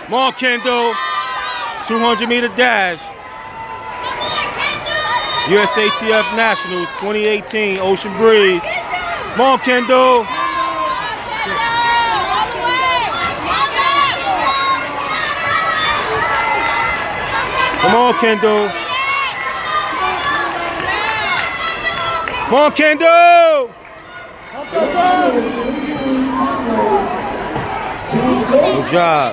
Come on, Kendall. 200-meter dash. USATF Nationals 2018 Ocean Breeze. Come on, Kendall. Come on, Kendall. Come on, Kendall. Good job.